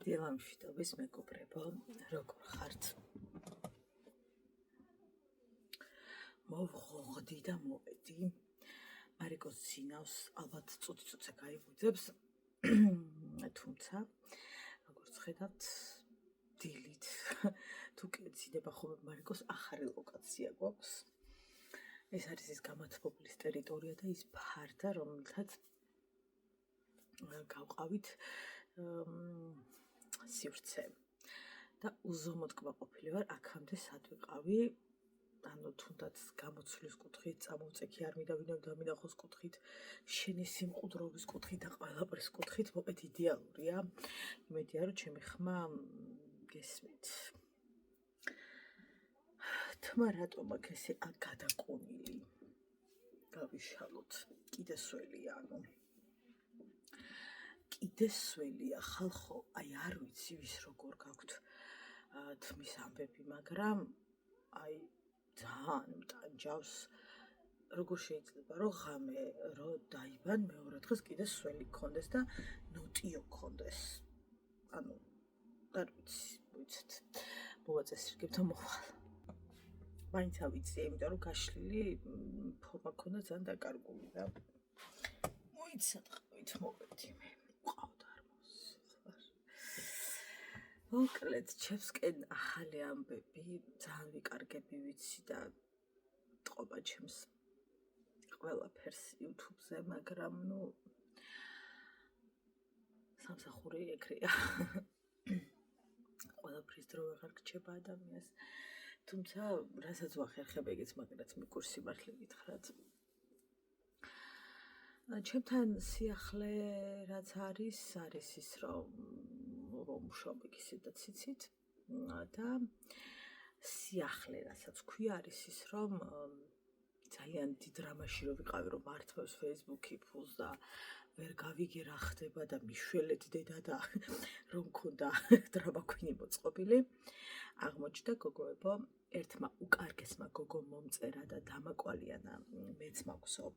დილამშვიდობის მეგობრებო, როგორ ხართ? მოვღოღდი და მოვედი. მარიკოს ძინავს, ალბათ წუთი-წუთზე გაიღვიძებს. თუმცა, როგორც ხედავთ, დილით თუ კი ძინება ხოლმე მარიკოს ახალი ლოკაცია გვაქვს. ეს არის ის გამათბობლის ტერიტორია და ის ფარდა, რომელთაც გავყავით სივრცე და უზომოდ კმაყოფილი ვარ აქამდე სად ვიყავი, ანუ თუნდაც გამოცვლის კუთხით, წამოვწექი არ მინდა დამინახოს კუთხით, შენი სიმყუდროების კუთხით და ყველაფრის კუთხით, მოკეთ იდეალურია. იმედია რომ ჩემი ხმა გესმით. თმა რატომ აქ ესე გადაკონილი? გავიშალოთ. კიდე სველია, ანუ კიდე სველია ხალხო, აი არ ვიცი ვის როგორ გაქვთ თმის ამბები, მაგრამ აი ძალიან მტანჯავს, როგორ შეიძლება რომ ღამე რო დაიბან მეორე დღეს კიდე სველი გქონდეს და ნოტიო გქონდეს. ანუ არ ვიცი, ვიცით. მოვაწესრიგებ და მოვალ. მაინც ავიცი, იმიტომ რომ გაშლილი ფორმა გქონდა ძალიან დაკარგული და მოიცადყავით მოვედი მე. მოკლედ, ჩემსკენ ახალი ამბები, ძალიან ვიკარგები ვიცი და ტყობა ჩემს ყველაფერს YouTube-ზე, მაგრამ სამსახური ეგრეა. ყველაფრის დრო აღარ გრჩება ადამიანს. თუმცა, რასაც ვახერხებ, ეგეც მაგრაც მიკურსი მართლა გითხრათ. ჩემთან სიახლე რაც არის ის რომ ვმუშაობ ისედაც იცით და სიახლე რასაც ქვია არის ის რომ ძალიან დიდ დრამაში რო ვიყავი რომ მართმევს Facebook-ი ფულს და ვერ გავიგე რა ხდება და მიშველეთ დედა და რომ მქონდა დრამა კვინი მოწყობილი აღმოჩნდა გოგოებო ერთმა უკარგესმა გოგომ მომწერა და დამაკვალიანა მეც მაქვსო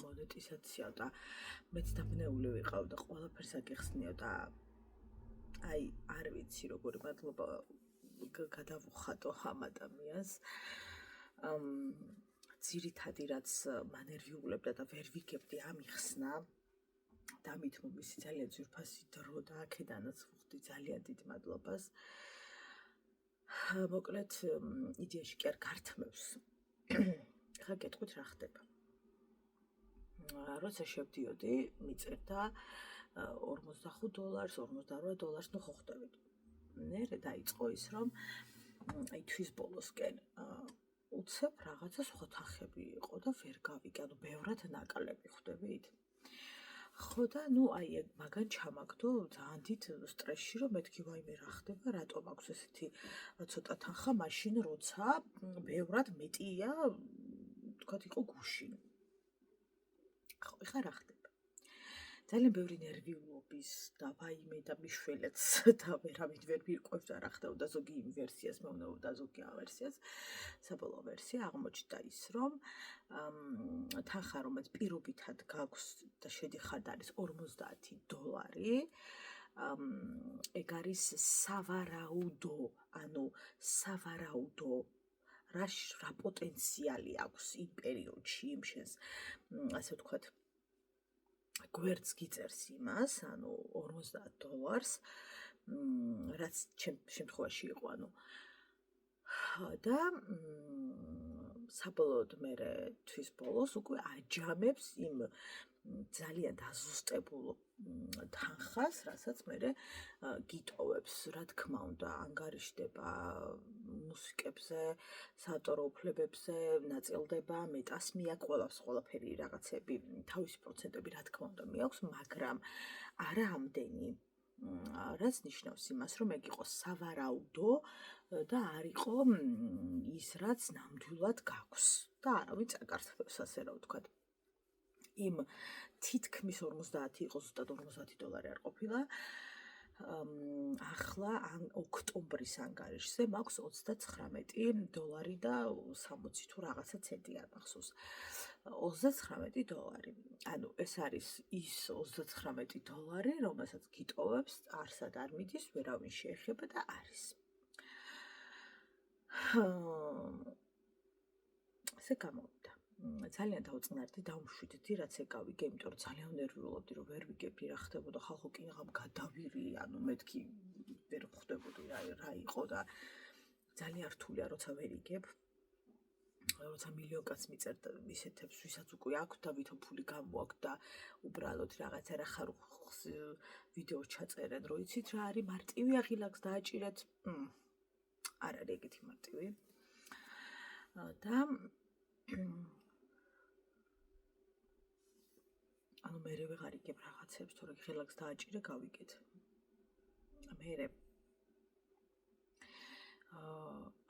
მონეტიზაცია და მეც დაბნეული ვიყავ და ყველაფერს აგეხსნიო და აი არ ვიცი როგორი მადლობა გადავუხატო ამ ადამიანს ძირითადი რაც მანერვიულებდა და ვერ ვიგებდი ამიხსნა დამით მომისი ძალიან ძვირფასი დრო და აქედანაც ვუხდი ძალიან დიდ მადლობას მოკლედ იდეაში კი არ გართმევს ხა გეტყვით რა ხდება როცა შევდიოდი, მიწერდა $45, $48, ნუ ხო ხვდებით. მერე დაიწყო ის, რომ აი თვის ბოლოსკენ უცებ რაღაცა ხოთახები იყო და ვერ გავიგე, ანუ ბევრად ნაკლები ხვდებით. ხო და ნუ აი ეგ მაგან ჩამაგდო ძალიან დიდ სტრესში, რომ მეთქი ვაიმე რა ხდება, რატომ აქვს ესეთი ცოტა თანხა, მაშინ როცა ბევრად მეტია, თქვათ იყო გუშინ. ეხლა რა ხდება? ძალიან ბევრი ნერვიულობის და ვაიმე და მიშველეც და ვერავინ ვერ მირკვევდა რა ხდება ზოგი იმ ვერსიას მეუბნებოდა ზოგი ამ ვერსიას. საბოლოო ვერსია აღმოჩნდა ის, რომ თანხა რომელიც პირობითად გაქვს და შედიხარდა არის $50. ეგ არის სავარაუდო, ანუ სავარაუდო რა პოტენციალი აქვს იმ პერიოდში იმ შენს ასე ვთქვათ გვერდს გიწერს იმას, ანუ $50, რაც ჩემ შემთხვევაში იყო, ანუ და საბოლოოდ მე თვის ბოლოს უკვე აჯამებს იმ ძალიან დაზუსტებულ თანხას, რასაც მე გიტოვებს, რა თქმა უნდა, ანგარიშდება მუსიკებზე, საავტორო უფლებებზე, ნაწილდება, მეტას მიაქვს, ყველაფერი რაღაცები, თავისი პროცენტები, რა თქმა უნდა, მიაქვს, მაგრამ არა ამდენი, რაც ნიშნავს იმას, რომ ეგ იყო სავარაუდო და არ იყო ის, რაც ნამდვილად გაქვს და არავინ წაკარცხვებს, ასე რა ვთქვათ. იმ თითქმის 50 იყო ზუსტად $50 არ ყოფილა ახლა ოქტომბრის ანგარიშზე მაქვს $39 და 60 თუ რაღაცა ცენტი არ მახსოვს. $39. ანუ ეს არის ის $39, რომელსაც გიტოვებს, არსად არ მიდის, ვერავინ შეეხება და არის. ესე გამოვიდა. ძალიან დავწნარდი, დავმშვიდდი, რაც ეკავიგე, იმიტომ რომ ძალიან ნერვიულობდი, რომ ვერ ვიგებდი რა ხდებოდა, ხალხო კი აღამ გადავირი, ანუ მეთქი ვერ ხვდებოდი რა იყო და ძალიან რთულია, როცა ვერ იგებ. როცა მილიონ კაცს მიწერდა ისეთებს, ვისაც უკვე აქვს და ვითომ ფული გამოაქვს და უბრალოდ რაღაცა რა ხარ ვიდეო ჩაწერენ, რომ იცით რა არის მარტივი აღილაკს დააჭირეთ. არ არის ეგეთი მარტივი. და ანუ მე ვეღარ იგებ რაღაცებს, თორე ღილაკს დააჭირე, გავიგეთ. მე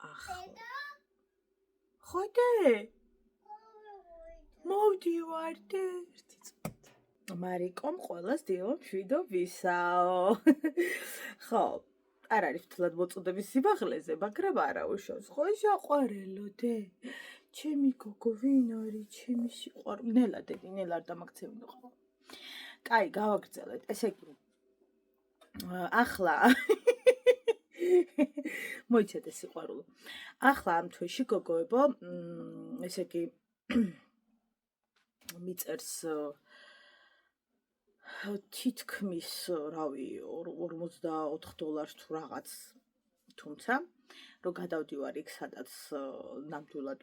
ახლა ხოიდე? მოვდივარ ერთი წუთი. მარიკომ ყველას დილო მშვიდობისაო. ხო, არ არის მთლად მოწოდების სიმაღლეზე, მაგრამ არა უშავს. ხო შეყვარელოდე? ჩემი გოგო ვინ არის? ჩემი სიყვარული. ნელა დედი, ნელა არ დამაქცევინო. კაი, გავაგრძელეთ. ესე იგი ახლა მოიცადე სიყვარულო. ახლა ამ თვეში გოგოებო, ესე იგი მიწერს თითქმის, რავი, $44 თუ რაღაც. თუმცა რომ გადავდივარ იქ, სადაც ნამდვილად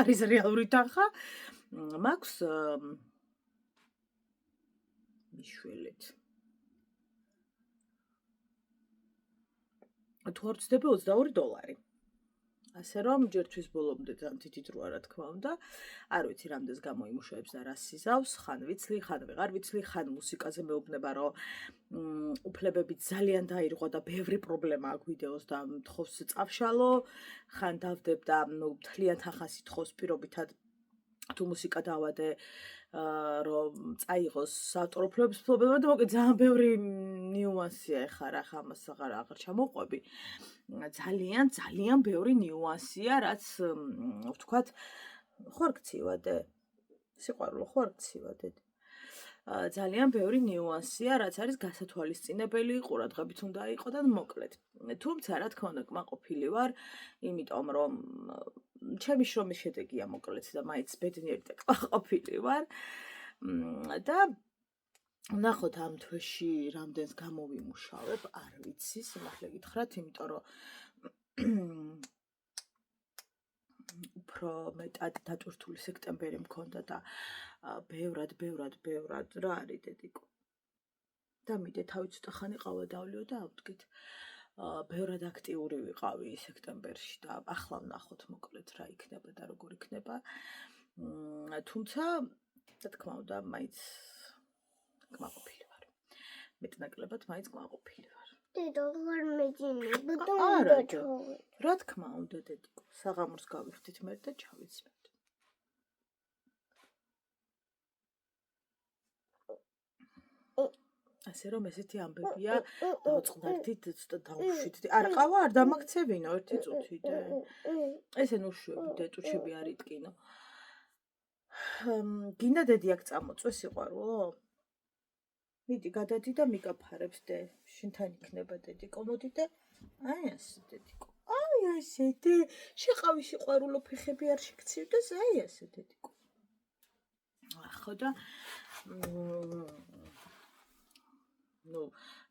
არის რეალური თანხა, მაქვს მიშველეთ. თუ არ ვცდები $22. ასე რომ ჯერთვის ბოლომდე ძალიან თითით როა რა თქმა უნდა. არ ვიცი რამდენს გამოიმუშავებს და რას იზავს, ხან ვიცლი, ხან ვეღარ ვიცლი, ხან მუსიკაზე მეუბნება, რომ უფლებები ძალიან დაირღვა და ბევრი პრობლემა აქვს ვიდეოს და თხოვს წავშალო, ხან დავდებ და მთლიან თანხას ითხოვს პირობითად თუ მუსიკა დავადე, რომ წაიღოს საავტორო უფლებების ფლობელმა და მოკლედ ძალიან ბევრი ნიუანსია ეხლა რა ამას აღარ ჩამოვყვები. ძალიან ბევრი ნიუანსია, რაც ვთქვათ, ხوار გცივადე. სიყვარულო ხوار გცივადე. ძალიან ბევრი ნიუანსია, რაც არის გასათვალისწინებელი, ყურადღებით უნდა იყო და მოკლედ. თუმცა რა თქმა უნდა კმაყოფილი ვარ, იმიტომ რომ ჩემი შრომის შედეგია მოკლედ და მაინც ბედნიერი და კმაყოფილი ვარ. და ნახოთ ამ თვეში რამდენს გამოვიმუშავებ, არ ვიცი, სიმართლე გითხრათ, იმიტომ რომ უფრო მეტად დატვირთული სექტემბერი მქონდა და ბევრად რა არის დედიკო. და მიდე თავი ცოტა ხანი ყავადავლიო და ავდგით. ბევრად აქტიური ვიყავი სექტემბერში და ახლა ვნახოთ მოკლედ რა იქნება და როგორ იქნება. თუმცა რა თქმა უნდა მაინც კმაყოფილი ვარ. მეტნაკლებად მაინც კმაყოფილი ვარ. დედო ვარ მეძინება და არა რა თქმა უნდა დედიკო, საღამოს გავიხდით მე და ჩავიცმეთ. ასე რომ ესეთი ამბებია, დავწყნარდით, ცოტა დავშვიდდი. არა, ყავა არ დამაქცევინო ერთი წუთიდე. ესე ნუშვები, ტუჩები არ იტკინო. გინდა დედი აქ წამოწვე სიყვარულო? მიდი გადადი და მიკაფარებს დე. შენთან იქნება დედიკო, მოდი და აი ასე დედიკო. აი ასე დე. შეყავი სიყვარულო, ფეხები არ შეგცივდეს, აი ასე დედიკო. ხო და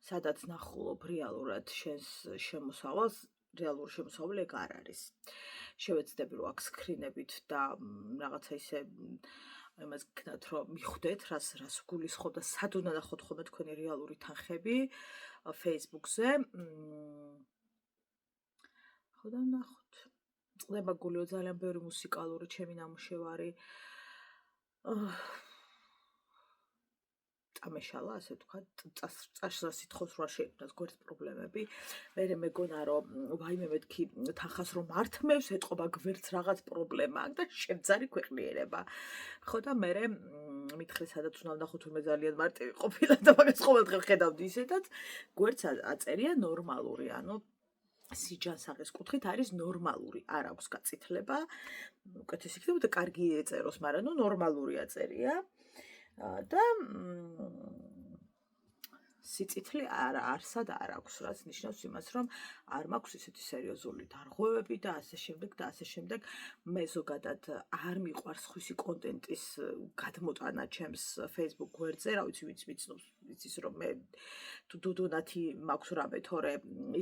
სადაც ნახულობ რეალურად შენს შემოსავალს, რეალური შემოსავალი ეგ არ არის. შევეცდები რომ აქ სკრინებით და რაღაცა ისე იმას გქნათ რომ მიხვდეთ, რას გულისხმობ და სად უნდა ნახოთ ხოლმე თქვენი რეალური თანხები Facebook-ზე. ხო და ნახოთ. წყდება გულიო ძალიან ბევრი მუსიკალური ჩემი ნამუშევარი. წამეშალა, ასე ვთქვათ, წაშლა სითხოს რა შეექმნას გვერდს პრობლემები. მე მეგონა რომ ვაიმე მეთქი თანხას რომ მართმევს, ეთყობა გვერდს რაღაც პრობლემა აქვს და შემძარი ქვეყნიერება. ხო და მე მითხრე სადაც უნდა ვნახო თურმე ძალიან მარტივი ყოფილა და მაგას ყოველდღე ვხედავდი ისედაც გვერდს აწერია ნორმალური, ანუ სიჯანსაღის კუთხით არის ნორმალური, არ აქვს გაწითლება. უკეთესი იქნებოდა კარგი ეწეროს, მაგრამ ნუ ნორმალური აწერია. და სიწითლე არსად არ აქვს, რაც ნიშნავს იმას, რომ არ მაქვს ისეთი სერიოზული დარღვევები და ასე შემდეგ და ასე შემდეგ. მე ზოგადად არ მიყვარს ხვისი კონტენტის გადმოტანა ჩემს Facebook გვერდზე, რა ვიცი, ვინც მიცნობს, იცის რომ მე თუ დუდუნათი მაქვს რამე, თორე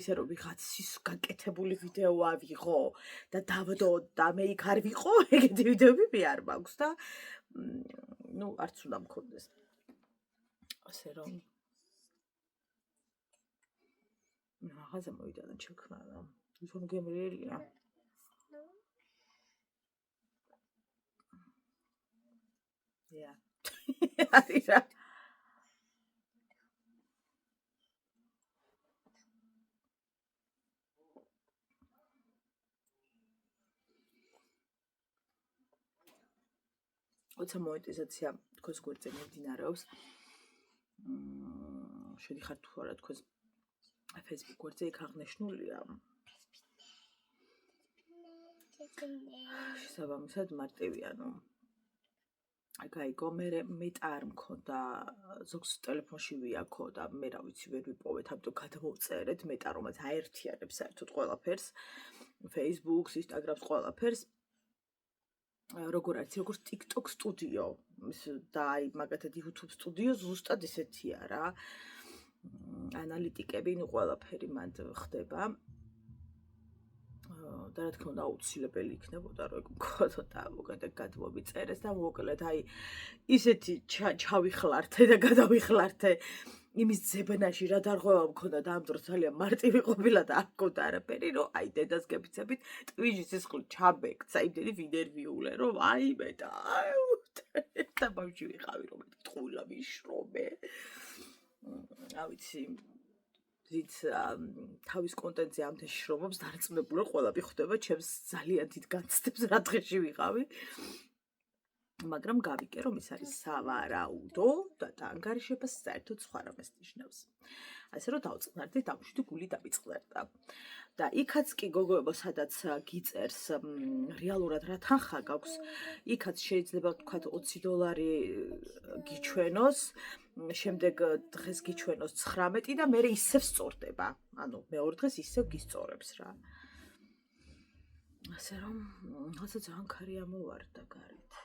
ისე რომ ვიღაცის გაკეთებული ვიდეო ავიღო და დავდო და მე იქ არ ვიყო, ეგეთი ვიდეოები მე არ მაქვს და ნუ არც უნდა მქონდეს. ასე რომ მაღაზია მოვიდა და ჩექნა რა. თვითონ გემრიელია. არის რა. ოცა მონეტიზაცია თქვენს გვერდზე მიმდინარეობს. შედიხარ თუ არა თქვენს Facebook გვერდზე იქ აღნიშნულია. შესაბამისად მარტივი, ანუ გაიგო, მე არ მქონდა ზოგს ტელეფონში ვიაქო და მე რა ვიცი ვერ ვიპოვეთ, ამიტომ გადმოვწერეთ მეტა რომელიც აერთიანებს საერთოდ ყველაფერს, Facebook-ს, Instagram-ს, ყველაფერს. როგორ არის, როგორც TikTok სტუდიო და აი მაგათად YouTube სტუდიო ზუსტად ისეთია რა. ანალიტიკები, ნუ ყველაფერი მანდ ხდება. და რა თქმა უნდა აუცილებელი იქნებოდა რომ ეგ მქონოდა მოკეთე გადმომიწერეს და მოკლედ აი ისეთი ჩავიხლართე და გადავიხლართე იმის ძებნაში რა დარღვევა მქონდა და ამ დროს ძალიან მარტივი ყოფილა და არ მქონდა არაფერი რომ აი დედას გეფიცებით ტვიჩის სისხლი ჩაბექცა იმდენი ვინტერვიულე რომ აი მე და ბავშვი ვიყავი რომ ტყუილა ვიშრობე რა ვიცი ვით თავის კონტენტზე ამდენ შრომობს დარწმუნებული რომ ყველა მიხვდება ჩემს ძალიან დიდ განცდებს რა დღეში ვიყავი მაგრამ გავიკე რომ ეს არის სავარაუდო და ანგარიშებას საერთოდ სხვა რამეს ნიშნავს ასე რომ დავწყნარდი დავშვიდი გული დამიწყლერდა და იქაც კი გოგოებო სადაც გიწერს რეალურად რა თანხა გაქვს იქაც შეიძლება თქვა $20 გიჩვენოს შემდეგ დღეს გიჩვენოს 19 და მე ისევ სწორდება ანუ მეორე დღეს ისევ გისწორებს რა ასე რომ ასე ძალიან ქარი ამოვარდა გარეთ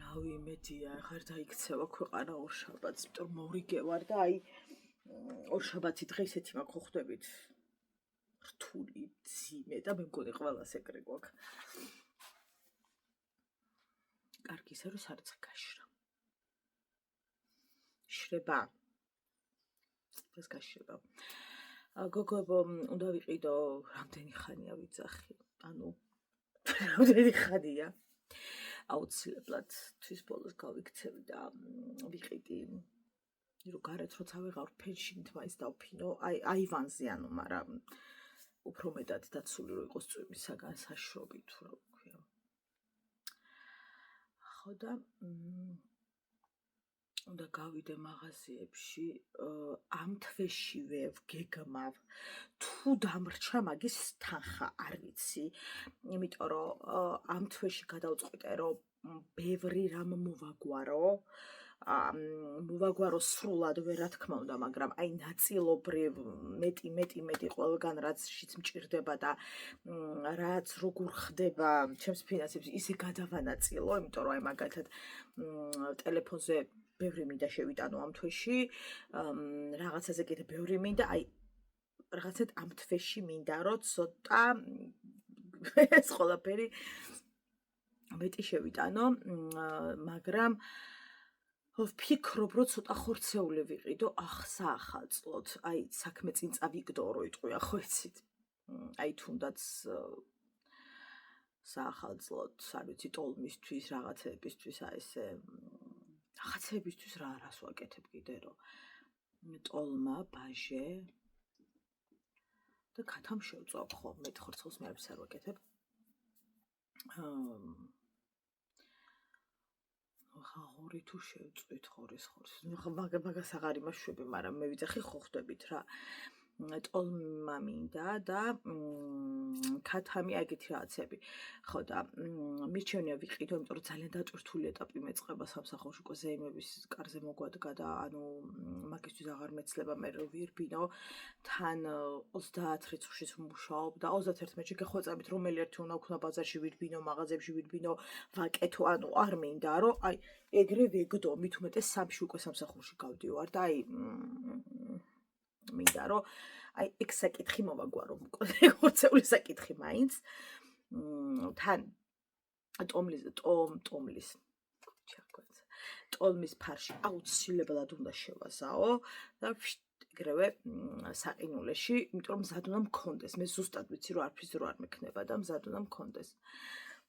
რავი იმედია ხარ დაიქცევა ქვეყანა ორშაბათს იმიტომ მორიგე ვარ და აი ორშაბათი დღე ისეთი მაქვს ხო ხვდებით რთული ძიმე და მე მგონი ყველას ეგრე გვაქვს კარგი ისე რომ სარცე გაშრა შრება ეს გაშრება გოგოებო უნდა ვიყიდო რამდენი ხანია ვიძახი ანუ რამდენი ხანია აუცილებლად თვის ბოლოს გავიქცევი და ვიყიდი რომ გარეთ როცა ვეღარ ფენშინით მაინც დავფინო აივანზე ანუ მაგრამ უფრო მეტად დაცული რომ იყოს წვიმისაგან საშრობი თუ რა ვქვია ხო და უნდა გავიდე მაღაზიებში ამ თვეშივე ვგეგმავ თუ დამრჩა მაგის თანხა არ ვიცი იმიტომ რომ ამ თვეში გადავწყვიტე რომ ბევრი რამ მოვაგვარო სრულად ვერ რა თქმა უნდა მაგრამ აი ნაწილობრივ მეტი ყველგან რაცშიც მჭირდება და რაც როგორ ხდება ჩემს ფინანსებში ისე გადავანაწილო იმიტომ რომ აი მაგალითად ტელეფონზე ბევრი მინდა შევიტანო ამ თვეში რაღაცაზე კიდე ბევრი მინდა აი რაღაცეთ ამ თვეში მინდა რომ ცოტა ეს ყველაფერი მეტი შევიტანო მაგრამ ვფიქრობ რომ ცოტა ხორცეული ვიყიდო საახალწლოდ აი საქმე წინ წავიგდო რო იტყვია ხო იცით აი თუნდაც საახალწლოდ არ ვიცი ტოლმისთვის რაღაცებისთვის აი ესე რაღაცებისთვის რა არას ვაკეთებ კიდე რომ ტოლმა ბაჟე და ქათამ შევწავ ხო მე ხორცელს მე არ ვაკეთებ ღორი თუ შევწვით ღორის მაგას აღარ იმაშვები, მაგრამ მე ვიძახი ხო ხვდებით რა. ტოლმა მინდა და ქათამი ეგეთი რაღაცები. ხო და მირჩევნია ვიყიდო, იმიტომ რომ ძალიან დატვირთული ეტაპი მეწყება სამსახურში, უკვე ზეიმების კარზე მოგვადგა და ანუ მაგისთვის აღარ მეცლება მე რომ ვირბინო. თან 30 რიცხვშიც ვმუშაობ და 31-ში გეხვეწებით რომელი ერთი უნდა ვქნა ბაზარში ვირბინო, მაღაზიებში ვირბინო, ვაკეთო, ანუ არ მინდა რომ აი ეგრე ვეგდო, მით უმეტეს სამში უკვე სამსახურში გავდივარ და აი მინდა რომ აი ეგ საკითხი მოვაგვარო მოკლედ ხორცეული საკითხი მაინც თან ტოლმის ფარში აუცილებლად უნდა შევაზაო და ეგრევე საყინულეში, იმიტომ რომ მზად უნდა მქონდეს. მე ზუსტად ვიცი რომ არაფრის რო არ მექნება და მზად უნდა მქონდეს.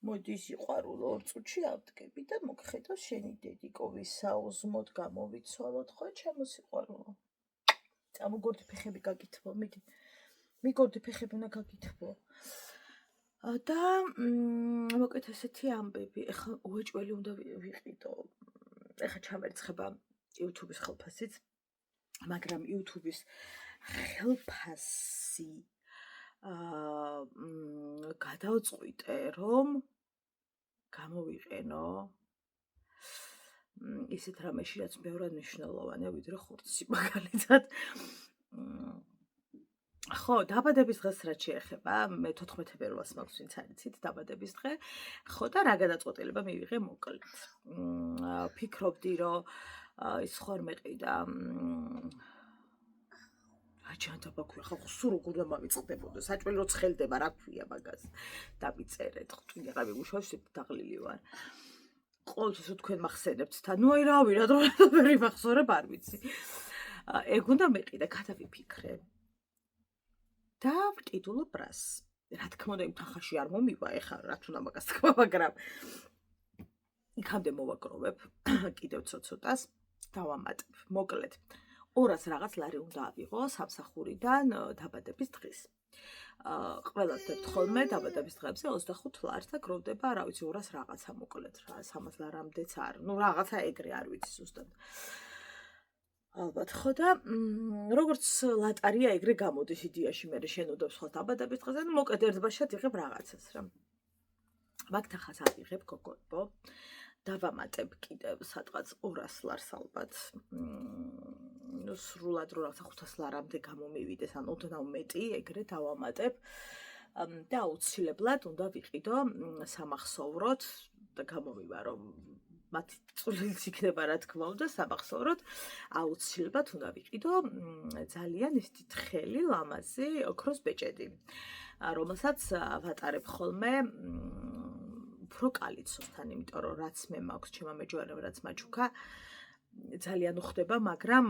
მოდი სიყვარულო 2 წუთში ავდგები და მოგხედო შენი დედიკო ვისაუზმოდ გამოვიცვალოთ ხო ჩემო სიყვარულო. წამოგორდი ფეხები გაგითბო, მიგორდი ფეხები უნდა გაგითბო. და მოკეთ ესეთი ამბები, ეხლა უეჭველი უნდა ვიყიდო. ეხლა ჩამერცხება YouTube-ის ხელფასიც, მაგრამ YouTube-ის ხელფასი გადავწყვიტე რომ გამოვიყენო ისეთ რამეში, რაც ბევრად მნიშვნელოვანია, ვიდრე ხორცი მაგალითად. ხო, დაბადების დღეს რაც შეეხება, მე 14 ფებრუარს მაქვს, ვინც არ იცით, დაბადების დღე. ხო და რა გადაწყვეტილება მივიღე მოკლედ. ფიქრობდი, რომ ის ხო არ მეყიდა აჯანდა ქვია, ხო სულ როგორ უნდა მავიწყდებოდა, საჭველი რო ცხელდება, რა ქვია მაგას. დავიწერეთ, ხვტვინი აღარ მიგუშავს, დაღლილი ვარ. ყოველთვის რო თქვენ მახსენებთ თან, ნუ აი რავი, რა დრო ვერ იმახსოვრებ, არ ვიცი. ეგ უნდა მეყიდა, გადავიფიქრე. და ვკიდულობ რას. რა თქმა უნდა, იმ თანხაში არ მომივა, ეხლა რაც უნდა მაგას თქვა, მაგრამ იქამდე მოვაგროვებ კიდევ ცოტას, დავამატებ. მოკლედ 200 რაღაც ლარი უნდა ავიღო სამსახურიდან დაბადების დღის. ყველა ვდებთ ხოლმე დაბადების დღეებზე 25 ლარს და გროვდება, რა ვიცი, 200 რაღაცა მოკლედ რა, 300 ლარამდეც არ. ნუ რაღაცა ეგრე არ ვიცი ზუსტად. ალბათ ხო და როგორც ლატარია ეგრე გამოდის იდეაში მე შენოდებს ხო დაბადების დღეზე, ნუ მოკლედ ერთბაშად იღებ რაღაცას რა. მაგ თანხას ავიღებ გოგოებო. დავამატებ კიდევ სადღაც 200 ლარს ალბათ. ნუ სრულად რო რაღაცა 500 ლარამდე გამომივიდეს, ან ოდნავ მეტი, ეგრე დავამატებ. და აუცილებლად უნდა ვიყიდო სამახსოვროდ და გამომივა რომ მათი წვლილიც იქნება რა თქმა უნდა სამახსოვროდ აუცილებლად უნდა ვიყიდო ძალიან ისეთი თხელი ლამაზი ოქროს ბეჭედი რომელსაც ვატარებ ხოლმე უფრო კალიცოსთან, იმიტომ რომ რაც მე მაქვს ჩემმა მეჯვარემ რაც მაჩუქა ძალიან უხდება, მაგრამ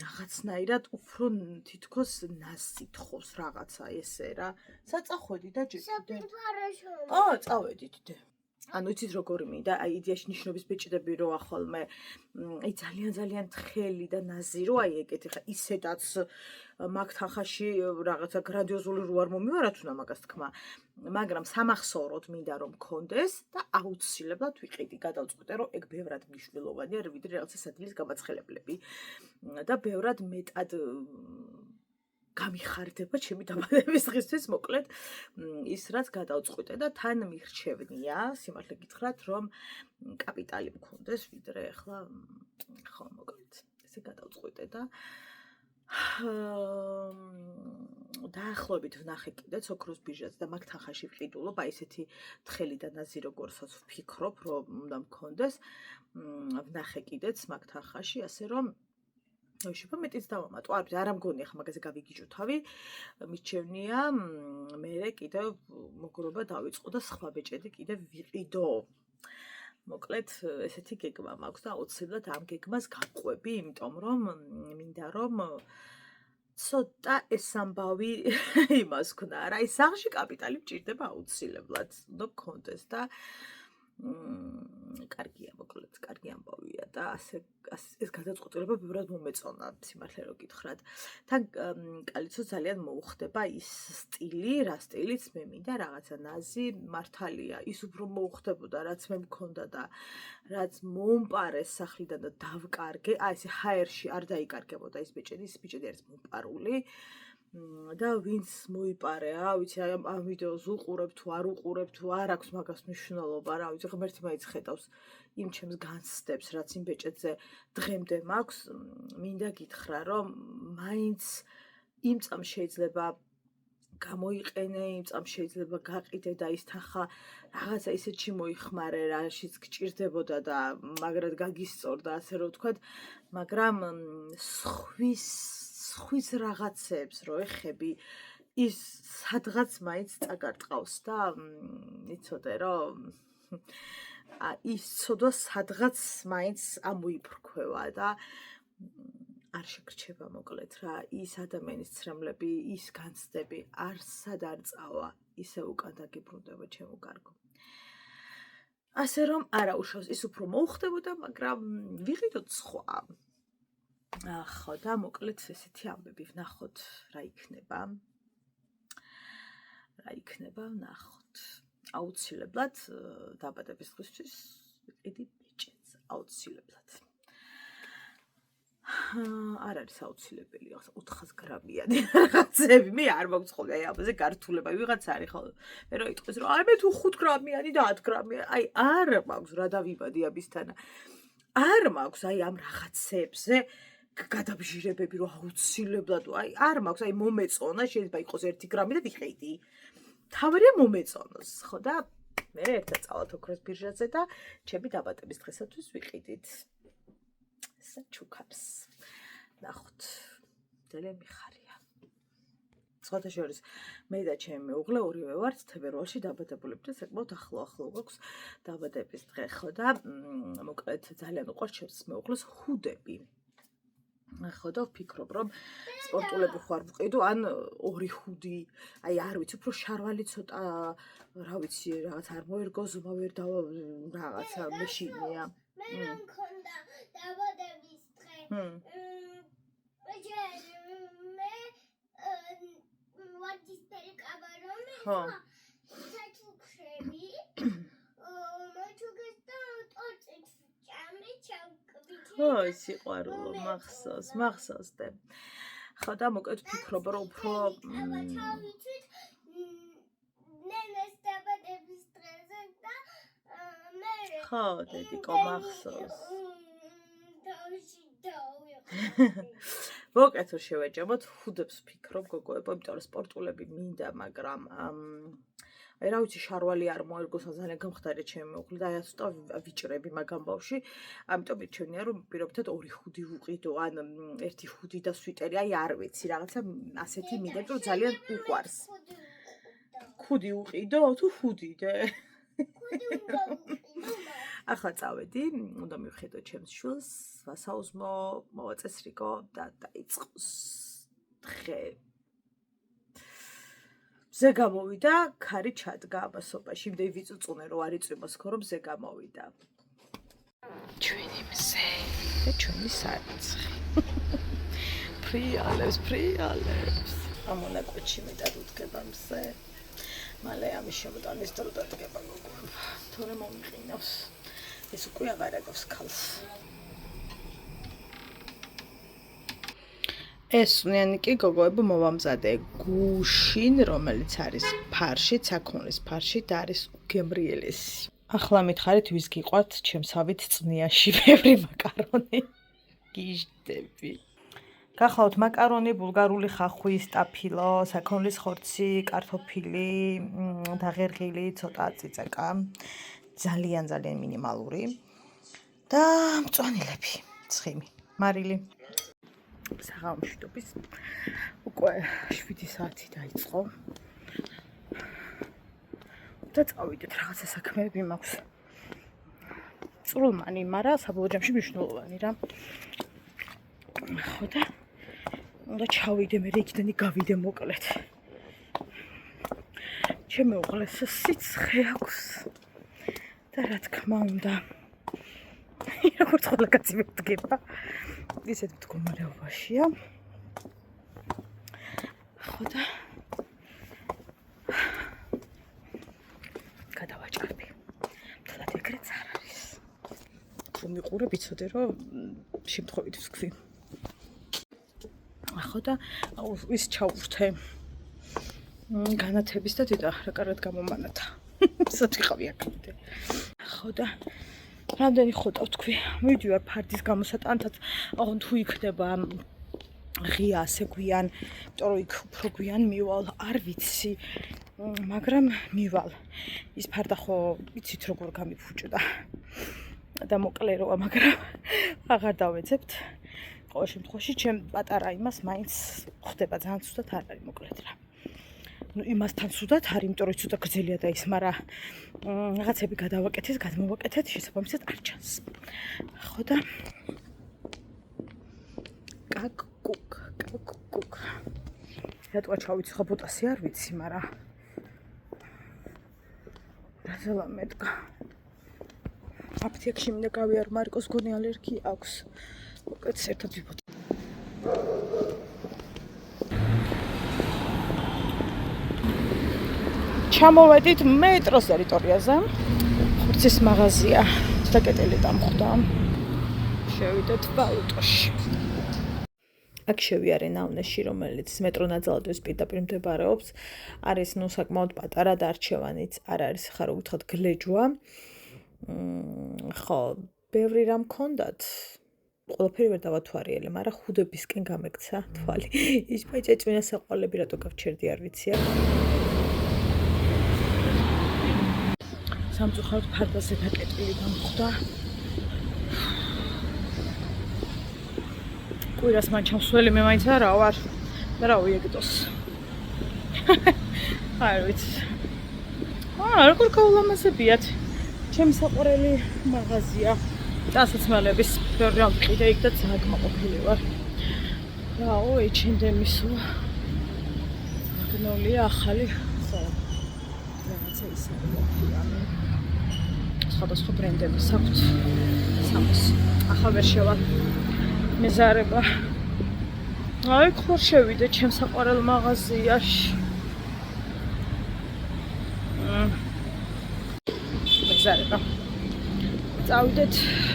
რაღაცნაირად უფრო თითქოს ნასი თხოვს რაღაცა ესე რა. საწახვედი და ჯერ. წავედით დე. ანუ იცით როგორი მინდა, აი იდეაში ნიშნობის ბეჭდები რო ახოლმე, აი ძალიან თხელი და ნაზი რო აი ეგეთი ხა ისედაც მაგ თანხაში რაღაცა გრანდიოზული რო არ მომივა, რაც უნდა მაგას თქვა. მაგრამ სამახსოვროდ მინდა რომ მქონდეს და აუცილებლად ვიყიდი, გადავწყვიტე რომ ეგ ბევრად მნიშვნელოვანია, ვიდრე რაღაცა სადილის გამაცხელებლები და ბევრად მეტად გამიხარდება ჩემი დაბადების დღისთვის მოკლედ ის რაც გადავწყვიტე და თან მირჩევნია სიმართლე გითხრათ რომ კაპიტალი მქონდეს ვიდრე ახლა ხო მოკლედ ესე გადავწყვიტე და დაახლოებით ვნახე კიდეც ოქროს ბიჟაც და მაგ თანხაში ვყიდულობ აი ესეთი თხელი და ნაზი როგორსაც ვფიქრობ რომ უნდა მქონდეს ვნახე კიდეც მაგ თანხაში ასე რომ შეიძლება მეტიც დავამატო. არ მგონია ხა მაგაზე გავიგიჯო თავი. მირჩევნია მე კიდევ მოგრობა დავიწყო და სხვა ბეჭედი კიდევ ვიყიდო. მოკლედ ესეთი გეგმა მაქვს და აუცილებლად ამ გეგმას გავყვები, იმიტომ რომ მინდა რომ ცოტა ეს ამბავი იმას ქნა რა, ის სახლში კაპიტალი მჭირდება აუცილებლად. უნდა გქონდეს და კარგია მოკლედ, კარგი ამბავია და ეს გადაწყვეტილება ბევრად მომეწონა სიმართლე რო გითხრათ. თან კალიცო ძალიან მოუხდება ის სტილი, რა სტილიც მე მინდა რაღაცა ნაზი, მართალია, ის უფრო მოუხდებოდა რაც მე მქონდა და რაც მომპარეს სახლიდან და დავკარგე, ესე ჰაერში არ დაიკარგებოდა ის ბიჭედი არის მომპარული. და ვინც მოიპარეა, ვიცი, აი ამ ვიდეოს უყურებ თუ არ უყურებ თუ არ აქვს მაგას მნიშვნელობა, რა ვიცი, ღმერთი მაინც ხედავს იმ ჩემს განცდებს, რაც იმ ბეჭედზე დღემდე მაქვს, მინდა გითხრა, რომ მაინც იმ წამს შეიძლება გამოიყენე, იმ წამს შეიძლება გაყიდე და ის თხა რაღაცა ისეთში მოიხმარე, რაშიც გჭირდებოდა და მაგრად გაგისწორდა, ასე რომ ვთქვათ, მაგრამ ხვის რაღაცებს რო ეხები ის სადღაც მაინც წაგარტყავს და იცოდე რომ ის ცოდვა სადღაც მაინც ამოიფრქვევა და არ შეგრჩება მოკლედ რა ის ადამიანის ცრემლები ის განცდები არსად არ წავა ისე უკან დაგიბრუნდება ჩემო კარგო ასე რომ არა უშავს ის უფრო მოუხდებოდა მაგრამ ვიყიდოთ სხვა ხო და მოკლედ ესეთი ამბები ვნახოთ რა იქნება ვნახოთ აუცილებლად დაბადების დღისთვის ვიყიდი ბიჭედს აუცილებლად არ არის აუცილებელი 400 გრამიანი რაღაცები მე არ მაქვს ხოლმე აი ამაზე გართულება ვიღაცა არის ხოლმე მე რო იტყვის რომ აი მე თუ 5 გრამიანი და 10 გრამიანი აი არ მაქვს რა დავიბადი ამისთანა არ მაქვს აი ამ რაღაცებზე გადაბჟირებები რომ აუცილებლად აი არ მაქვს აი მომეწონა შეიძლება იყოს 1 გრამი და ვიყიდი თავარია მომეწონოს ხო და მე ერთად წავალთ ოქროს ბირჟაზე და ჩემი დაბადების დღესათვის ვიყიდით საჩუქარს ნახოთ ძალიან მიხარია სხვათა შორის მე და ჩემი მეუღლე ორივე ვართ თებერვალში დაბადებულები და საკმაოდ ახლო გვაქვს დაბადების დღე ხო და მოკლედ ძალიან უყვარს ჩემს მეუღლეს ხუდები ხო და ვფიქრობ რომ სპორტულები ხარ ვყიდო ან ორი ხუდი აი არ ვიცი უფრო შარვალი ცოტა რა ვიცი რაღაც არ მოერგო ზომა ვერ და რაღაცა მეშინია მე მქონდა დაბადების დღე მე ვარდისტერი კაბარომი ხო საჩუქრები მოჩუქეს და ტორტით ჭამე ჩავკბიჭი ხო სიყვარულო მახსოვს და ხო და მოკლედ ვფიქრობ რომ უფრო ჩავიცით ნენეს დაბადების დღეზე და მე ხო დედიკო მახსოვს მოკლედ რომ შევეჯამოთ ხუდებს ვფიქრობ გოგოებო იმიტომ რომ სპორტულები მინდა მაგრამ აი რა ვიცი შარვალი არ მოერგოს ძალიან გამხდარია ჩემი მეუღლე და აი ცოტა ვიჭრები მაგამ ბავში ამიტომ მირჩენია რომ პირობითად ორი ხუდი ვუყიდო ან ერთი ხუდი და სვიტერი აი არ ვიცი რაღაცა ასეთი მინდა რომ ძალიან უყვარს ხუდი უყიდო თუ ხუდიდე ახლა წავედი უნდა მივხედო ჩემს შვილს ვასაუზმო მოვაწესრიგო და დაიწყოს დღე ზე გამოვიდა, ქარი ჩადგა ამასობაში, იმდენი ვიწუწუნე რომ არ იწვიმოს ხო რომ ზე გამოვიდა. ჩვენი მზე და ჩვენი სარიცხი. ფრიალებს. ამონაკვეთში მეტად უდგება მზე. მალე ამის შემოტანის დრო დადგება გოგოებო. თორე მომიყინავს. ეს უკვე აღარ აგავს ქალს. ეს უნიანი კი გოგოებო მოვამზადე გუშინ, რომელიც არის ფარში, საქონლის ფარში და არის უგემრიელესი. ახლა მითხარით ვის გიყვართ ჩემსავით წვნიაში ბევრი მაკარონი. გიჟდები. გახლავთ მაკარონი, ბულგარული ხახვი, სტაფილო, საქონლის ხორცი, კარტოფილი, დაღერღილი, ცოტა წიწაკა. ძალიან მინიმალური და მწვანილები, ცხიმი, მარილი. საღამოშვიდობის უკვე 7 საათი დაიწყო და წავიდეთ რაღაცა საქმეები მაქვს წრულმანი, მაგრამ საბოლოო ჯამში მნიშვნელოვანი რა ხო და უნდა ჩავიდე მე იქიდან გავიდე მოკლედ ჩემი უღლეს სიცხე აქვს და რა თქმა უნდა როგორც ყველა კაცი მდგება. ისეთ მდგომარეობაშია. ხო და გადავაჭარბი. თლად ეგრეც არ არის. რომ მიყურებ იცოდე რომ შემთხვევით ვსქვი. ხო და ის ჩავვრთე. განათების და დედა რა კარგად გამომანათა. საწიყავი აქამდე. ხო და რამდენი ხოტა ვთქვი, მივიდივარ ფარდის გამოსატანთაც, ოღონდ თუ იქნება ღია ასე გვიან, იმიტომ რომ იქ უფრო გვიან მივალ, არ ვიცი, მაგრამ მივალ. ის ფარდა ხო იცით როგორ გამიფუჭდა და მოკლე როა, მაგრამ აღარ დავეძებთ. ყოველ შემთხვევაში ჩემ პატარა იმას მაინც ხდება ძალიან ცუდად არ არის მოკლედ რა. ну იმასთან ცუდად არის, იმიტომ რომ ცოტა გრძელია და ის, მაგრამ რაღაცები გადავაკეთეთ, გადმოვაკეთეთ, შესაბამისად არ ჩანს. ხო და კაკ. რატოა ჩავიცი ხო პოტასი არ ვიცი, მაგრამ რაზელა მეტყა. აფთიაქში მინდა გავიარ, მარკოს გონი ალერგია აქვს. მოკლედ ერთად ვიბოთ. ჩამოვედით მეტროს ტერიტორიაზე. ხურცის მაღაზია და კეტელი დამხვდა. შევიდეთ ბაუტოში. აქ შევიარე ნავნეში, რომელიც მეტრო ნაძალადევის პირდაპირ მდებარეობს. არის ნუ საკმაოდ პატარა და არჩევანიც არ არის, ხა რო ვთქვათ გლეჯვა. ხო, ბევრი რამ მქონდათ. ყველაფერი ვერ დავათვალიერე, მაგრამ ხუდებისკენ გამექცა თვალი. ის პეჭეჭვინა საყვალები რატო გავჩერდი არ ვიცი. სამწუხაროდ ფარდაზე დაკეტილი დამხვდა. კვირას მან ჩამსველი მე მაინც არა ვარ. და რა ვიეგდოს. არ ვიცი. როგორ გაულამაზებიათ. ჩემი საყვარელი მაღაზია. დასაცმელების ბევრი რამ ვიყიდე იქ და ძალიან კმაყოფილი ვარ. რაო, H&M-ისო. აგნოლია ახალი. ხო. რაღაცა ის არის. სხვადასხვა ბრენდების აქვთ. სამოს. ახლა ვერ შევალ. მეზარება. აი, ხوار შევიდე ჩემ საყვარელ მაღაზიაში. მეზარება. წავიდეთ,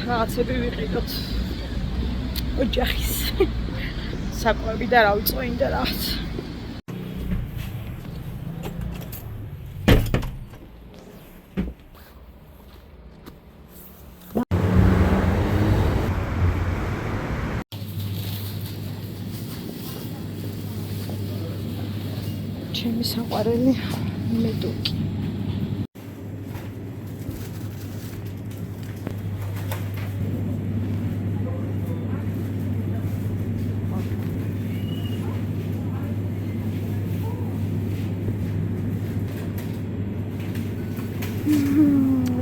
რაღაცები ვიყიდოთ. ოჯახის. საკვები და რა ვიწვიინდა რაღაც. ჩემი საყვარელი მედოკი.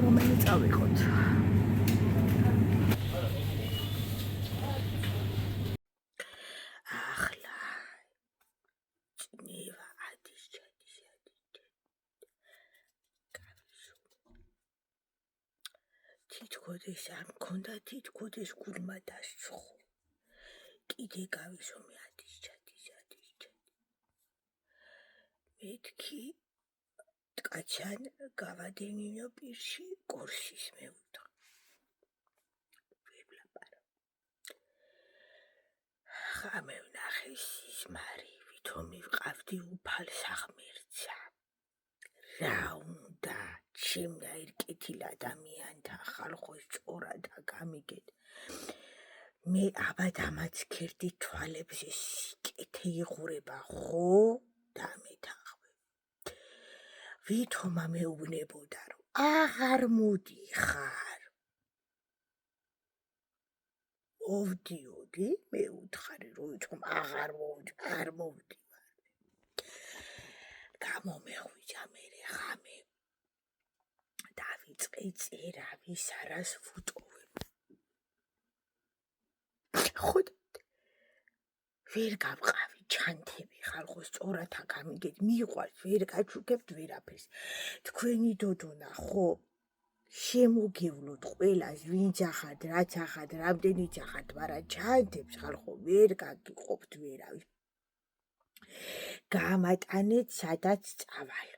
რომელი წავიღოთ? ახლა წნევა ადის ჩადის. თითქოს არ მქონდა, თითქოს გულმა დასწრო. კიდე გავისომე ადის ჩადის. მეთქი ტკაჩან გავადენინო პირში კორსის მეუთხ. ვიბლაპარო. ხამე ვნახე სიზმარი, ვითომ მივყავდი უფალს აღმერთსა. რა უნდა შემნაირ კეთილ ადამიანთა ხალხოს სწორად გამიგეთ. მე აბად ამაც ქერდი თვალებზე სიკეთე იღურება ხო? დამეთახვე. ვითომ ამეუბნებოდა რომ აღარ მოდიხარ. მოვდიოდი, მე უთხარი რომ ვითომ აღარ მოვდივარ. გამომეხვიჭა მე ხამე. დავიწყე წერა ვის არას ვუტოვებ. ხოდ ვერ გავყავი ჩანთები ხალხოს სწორად გამიგეთ, მიყვარს, ვერ გაჩუქებთ ვერაფერს. თქვენი დოდონა ხო? შემოგევლოთ ყველას ვინც ახად რაც ახად რამდენიც ახად მაგრამ ჩანთებს ხალხო ვერ გაგიყოფთ ვერავის გამატანეთ სადაც წავალ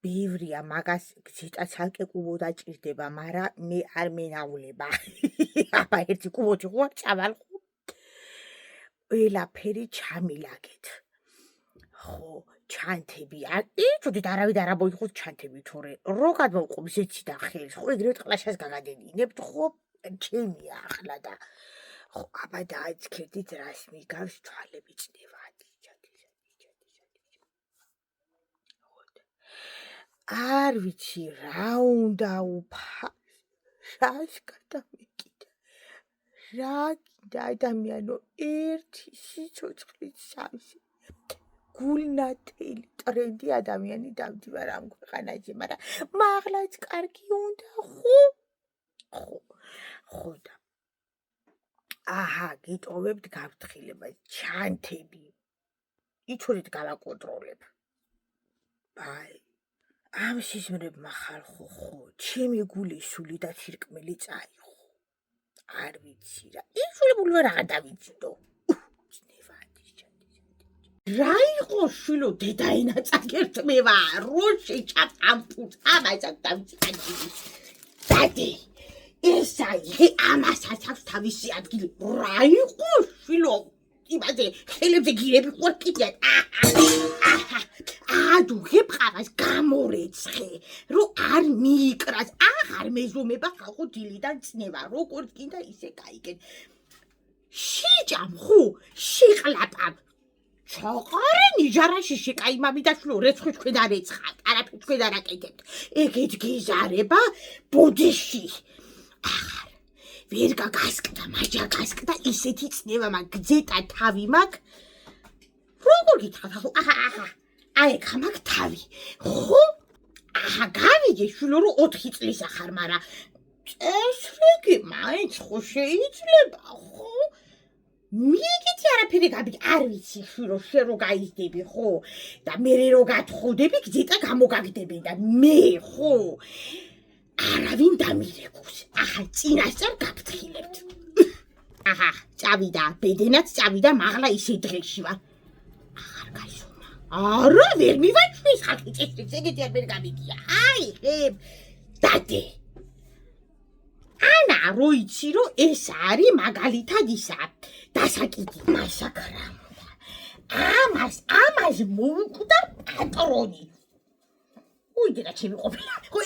ბევრია მაგას ზედა ცალკე კუბო დაჭირდება მაგრამ მე არ მენავლება აბა ერთი კუბოთი ხო წავალ ხო ყველაფერი ჩამილაგეთ ხო ჩანთები იცოდით არავინ არ ამოიღოს ჩანთები თორე რო გადმოვყობ ზეცი და ხელს ხო ეგრევე ყლაშას გაგადედინებთ ხო ჩემია ახლა და ხო აბა დააჩქერდით რას მიგავს თვალები წნევა არ ვიცი რა უნდა რას გადამეკიდა რა გინდა ადამიანო ერთი სიცოცხლით სამსი გულნათელი ტრენდი ადამიანი დამდივარ ამ ქვეყანაში მაგრამ მაღლაც კარგი უნდა ხო და აჰა გიტოვებთ გაფრთხილება ჩანთები იცოდით გავაკონტროლებ ბაი ამ სიზმრებმა ხალხო ხო ჩემი გული სული და ცირკმელი წაიღო არ ვიცი რა ისულებული ვერ აღარ დავიცინო რა იყო შვილო დედაინა წაგერთმევა რო შეჭამ ამ პუც ამასაც დავწიკანდი დადი ესაი ამასაც აქვს თავისი ადგილი რა იყო შვილო იმაზე ხელებზე გირები ყوار კიდე დუღებ ყავას გამორეცხე რო არ მიიკრას აღარ მეზომება ხალხო დილიდან წნევა როგორც კიდე ისე გაიგენ შეჭამ ხო შეყლაპამ ჩაყარე ნიჟარაში შეკაიმამი და შლო რეცხი თქვენ არ ეცხათ არაფერი თქვენ არ აკეთებთ ეგეთ გიზარება ბოდიში აღარ ვერ გაგასკდა მაჯა გასკდა ისეთი წნევა მაგ გძეტა თავი მაგ როგორ გითხრათ ხო აჰა აი გამაკ თავი ხო აჰა გავიგე შვილო რო 4 წლის ახარ მაგრამ წესრიგი მაინც ხო შეიძლება ხო მიგეთი არაფერი გაბი არ ვიცი შვილო შენ რო გაიზდები ხო და მე რო გათხოვდები გძეტა გამოგაგდები და მე ხო არავინ დამირეკოს აჰა წინასწარ გაფრთხილებთ აჰა წავიდა ბედენაც წავიდა მაღლა ისე დღეში ვარ აღარ გაიზომა არა ვერ მივაჩვენს ხალხი წესრიგს ეგეთი არ ვერ გამიგია აი ხებ დადე ანა რო იცი რომ ეს არის მაგალითად ისა დასაკიდი მასაკრამდა ამას მოუკვდა პატრონი უიდედა ჩემი ყოფილა ხო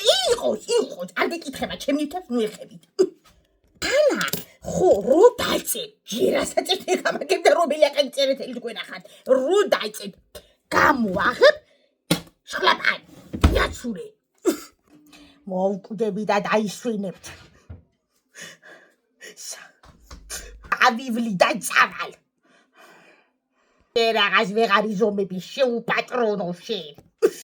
იყოს არ გეკითხება ჩემი თავს მიეხებით ანა ხო რო დაწებ ჯერასაც ეხამაგებ და რომელი აყენ წერეთელი თქვენ ახად რო დაწებ გამოაღებ შხლაპან იაცურე მოუკვდები და დაისვენებთ ავივლი და წავალ ერაღას ვეღარ იზომები შეუპატრონო შენ